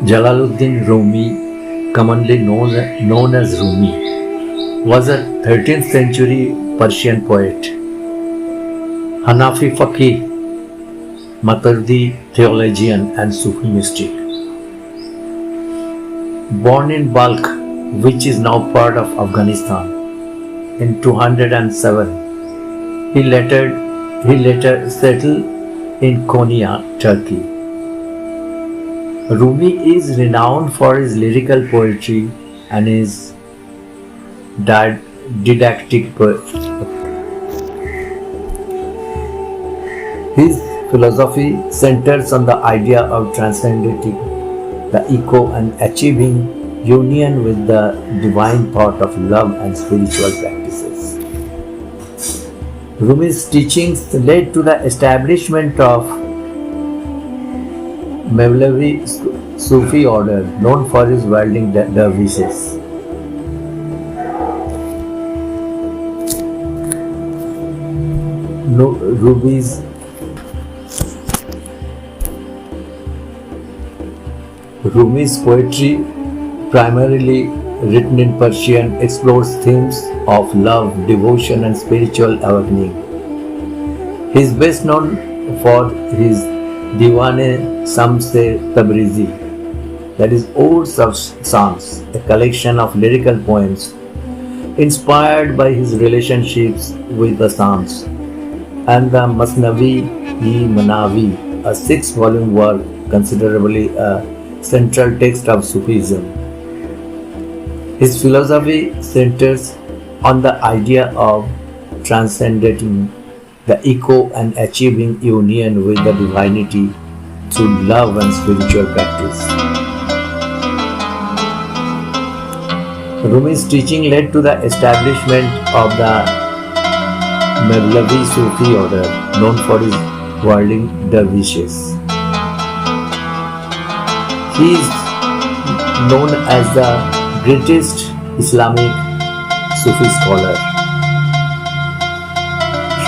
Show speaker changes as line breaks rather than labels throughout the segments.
Jalaluddin Rumi, commonly known as Rumi, was a 13th century Persian poet, Hanafi faqih, Maturidi theologian and Sufi mystic. Born in Balkh, which is now part of Afghanistan, in 207, he later settled in Konya, Turkey. Rumi is renowned for his lyrical poetry and his didactic poetry. His philosophy centers on the idea of transcending the ego and achieving union with the divine thought of love and spiritual practices. Rumi's teachings led to the establishment of Mevlevi Sufi order, known for his whirling dervishes. Rumi's poetry, primarily written in Persian, explores themes of love, devotion, and spiritual awakening. He is best known for his Diwan-e-Shams-e Tabrizi, that is, Odes of Shams, a collection of lyrical poems inspired by his relationships with the Shams, and the Masnavi-i-Manavi, a 6-volume work considerably a central text of Sufism. His philosophy centers on the idea of transcending the ego and achieving union with the divinity through love and spiritual practice. Rumi's teaching led to the establishment of the Mevlevi Sufi order, known for his whirling dervishes. He is known as the greatest Islamic Sufi scholar.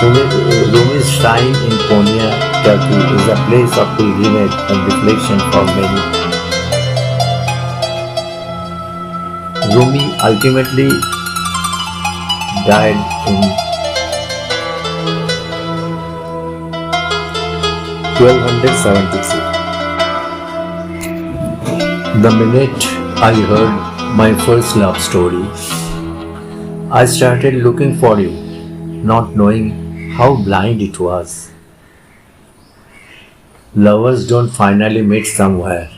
Rumi's shrine in Konya, Turkey is a place of pilgrimage and reflection for many. Rumi ultimately died in 1276. The minute I heard my first love story, I started looking for you, not knowing how blind it was. Lovers don't finally meet somewhere,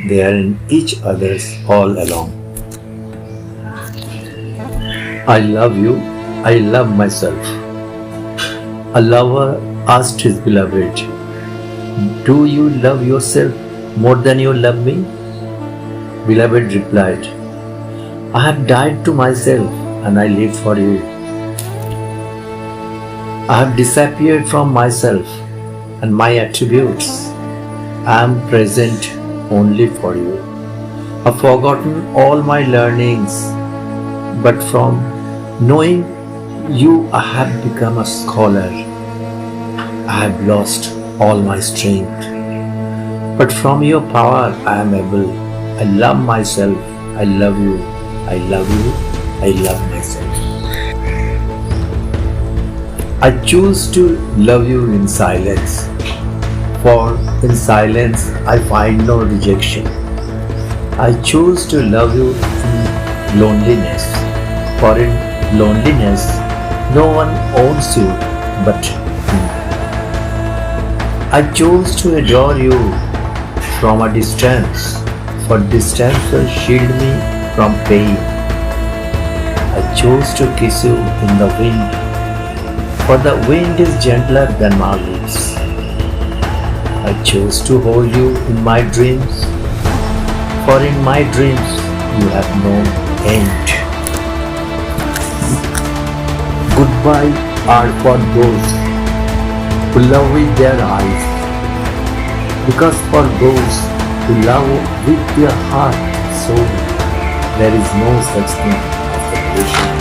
they are in each other's all along. I love you, I love myself. A lover asked his beloved, "Do you love yourself more than you love me?" Beloved replied, "I have died to myself and I live for you. I have disappeared from myself and my attributes. I am present only for you. I have forgotten all my learnings, but from knowing you I have become a scholar. I have lost all my strength, but from your power I am able. I love myself, I love you, I love you, I love myself. I choose to love you in silence, for in silence I find no rejection. I choose to love you in loneliness, for in loneliness no one owns you but me. I choose to adore you from a distance, for distance will shield me from pain. I choose to kiss you in the wind, for the wind is gentler than my lips. I choose to hold you in my dreams, for in my dreams you have no end. Goodbye are for those who love with their eyes, because for those who love with their heart, soul, there is no such thing as separation.